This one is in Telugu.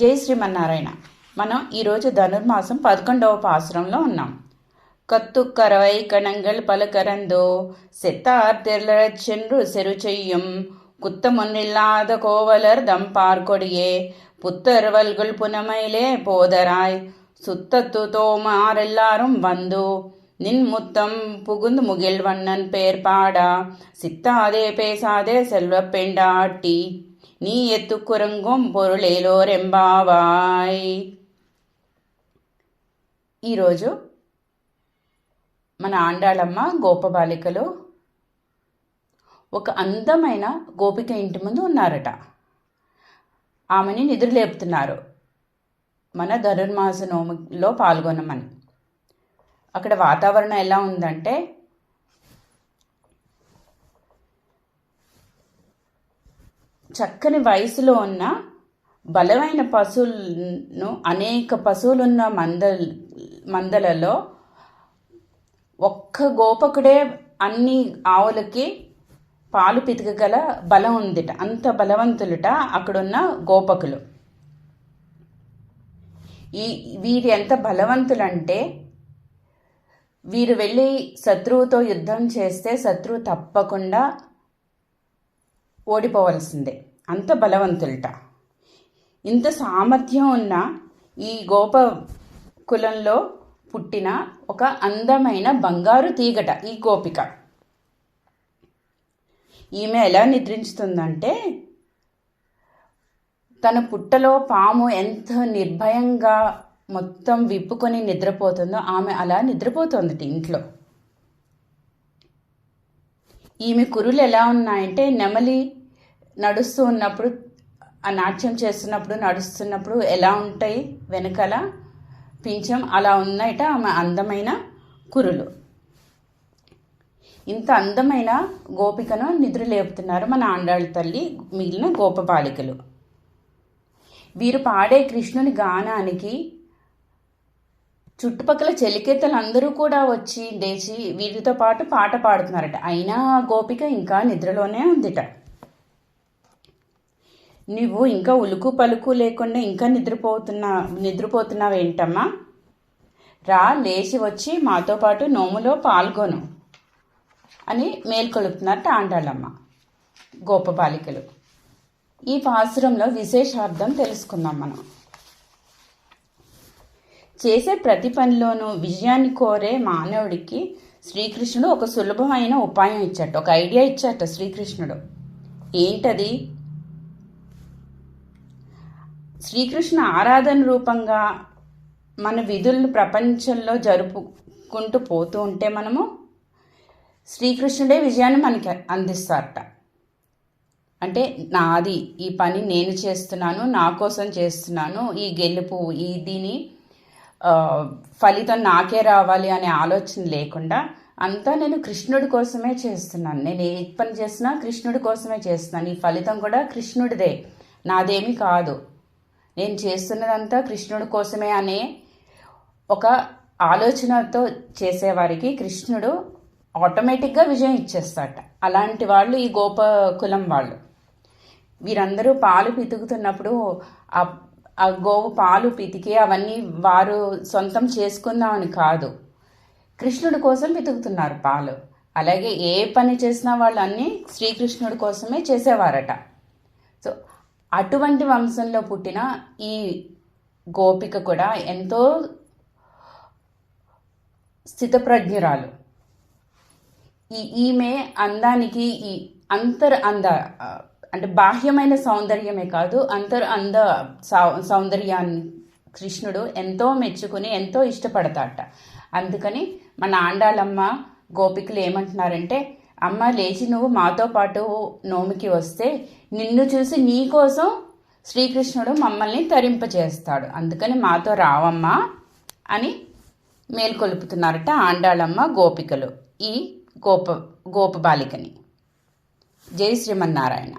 జై శ్రీమన్నారాయణ. మనం ఈరోజు ధనుర్మాసం 11వ పాసురంలో ఉన్నాం. கத்துக்கரவை கணங்கள் பல கரந்தோ செத்தார் தெருளச் சென்று செரு செய்யும் குத்தமொன்னில்லாத கோவலர் தம்பார் கொடியே புத்தர்வல்குள் புனமையிலே போதராய் சுத்தத்து தோமாரெல்லாரும் வந்து நின் முத்தம் புகுந்து முகில்வண்ணன் பேர் பாடா சித்தாதே பேசாதே செல்வ பெண்டாட்டி నీ ఎత్తుకురంగం పొరులేలోరెంబావాయ్. ఈరోజు మన ఆండాళమ్మ గోపబాలికలు ఒక అందమైన గోపిక ఇంటి ముందు ఉన్నారట. ఆమెని నిద్రలేపుతున్నారు మన ధనుర్మాస నోములో పాల్గొనమని. అక్కడ వాతావరణం ఎలా ఉందంటే చక్కని వయసులో ఉన్న బలమైన పశువులను అనేక పశువులున్న మందలలో ఒక్క గోపకుడే అన్ని ఆవులకి పాలు పితకగల బలం ఉందిట. అంత బలవంతులుట అక్కడున్న గోపకులు. వీరు ఎంత బలవంతులంటే వీరు వెళ్ళి శత్రువుతో యుద్ధం చేస్తే శత్రువు తప్పకుండా ఓడిపోవలసిందే, అంత బలవంతులట. ఇంత సామర్థ్యం ఉన్న ఈ గోప కులంలో పుట్టిన ఒక అందమైన బంగారు తీగట ఈ గోపిక. ఈమె ఎలా నిద్రించుతుందంటే తన పుట్టలో పాము ఎంత నిర్భయంగా మొత్తం విప్పుకొని నిద్రపోతుందో ఆమె అలా నిద్రపోతుందట ఇంట్లో. ఈమె కురులు ఎలా ఉన్నాయంటే నెమలి నడుస్తూ ఉన్నప్పుడు, ఆ నాట్యం చేస్తున్నప్పుడు నడుస్తున్నప్పుడు ఎలా ఉంటాయి వెనకాల పింఛం, అలా ఉన్నాయట ఆమె అందమైన కురులు. ఇంత అందమైన గోపికను నిద్రలేపుతున్నారు మన ఆండాళ్ళ తల్లి మిగిలిన గోప బాలికలు. వీరు పాడే కృష్ణుని గానానికి చుట్టుపక్కల చెలికెత్తలు అందరూ కూడా వచ్చి లేచి వీరితో పాటు పాట పాడుతున్నారట. అయినా గోపిక ఇంకా నిద్రలోనే ఉందిట. నువ్వు ఇంకా ఉలుకు పలుకు లేకుండా ఇంకా నిద్రపోతున్నావేంటమ్మా? రా, లేచి వచ్చి మాతో పాటు నోములో పాల్గొను అని మేల్కొలుపుతున్నారట ఆండాళ్ళమ్మ గోప బాలికలు. ఈ పాసురంలో విశేషార్థం తెలుసుకుందాం మనం. చేసే ప్రతి పనిలోనూ విజయాన్ని కోరే మానవుడికి శ్రీకృష్ణుడు ఒక సులభమైన ఉపాయం ఇచ్చాట, ఒక ఐడియా ఇచ్చాట శ్రీకృష్ణుడు. ఏంటది? శ్రీకృష్ణ ఆరాధన రూపంగా మన విధులను ప్రపంచంలో జరుపుకుంటూ పోతూ ఉంటే మనము శ్రీకృష్ణుడే విజయాన్ని మనకి అందిస్తారట. అంటే నాది ఈ పని, నేను చేస్తున్నాను, నా కోసం చేస్తున్నాను, ఈ గెలుపు దీని ఫలితం నాకే రావాలి అనే ఆలోచన లేకుండా అంతా నేను కృష్ణుడి కోసమే చేస్తున్నాను, నేను ఏ పని చేసినా కృష్ణుడి కోసమే చేస్తున్నాను, ఈ ఫలితం కూడా కృష్ణుడిదే, నాదేమీ కాదు, నేను చేస్తున్నదంతా కృష్ణుడి కోసమే అనే ఒక ఆలోచనతో చేసేవారికి కృష్ణుడు ఆటోమేటిక్గా విజయం ఇచ్చేస్తాట. అలాంటి వాళ్ళు ఈ గోప కులం వాళ్ళు. వీరందరూ పాలు పితుకుతున్నప్పుడు ఆ గోవు పాలు పితికి అవన్నీ వారు సొంతం చేసుకుందామని కాదు, కృష్ణుడి కోసం పితుకుతున్నారు పాలు. అలాగే ఏ పని చేసినా వాళ్ళు అన్నీ శ్రీకృష్ణుడి కోసమే చేసేవారట. సో అటువంటి వంశంలో పుట్టిన ఈ గోపిక కూడా ఎంతో స్థితప్రజ్ఞురాలు. ఈమె అందానికి ఈ అంటే బాహ్యమైన సౌందర్యమే కాదు, అంద సౌందర్యాన్ని కృష్ణుడు ఎంతో మెచ్చుకుని ఎంతో ఇష్టపడతాట. అందుకని మన ఆండాళ్ళమ్మ గోపికలు ఏమంటున్నారంటే, అమ్మ లేచి నువ్వు మాతో పాటు నోమికి వస్తే నిన్ను చూసి నీ కోసం శ్రీకృష్ణుడు మమ్మల్ని తరింపచేస్తాడు, అందుకని మాతో రావమ్మా అని మేల్కొలుపుతున్నారట ఆండాళ్ళమ్మ గోపికలు ఈ గోప బాలికని. జై శ్రీమన్నారాయణ.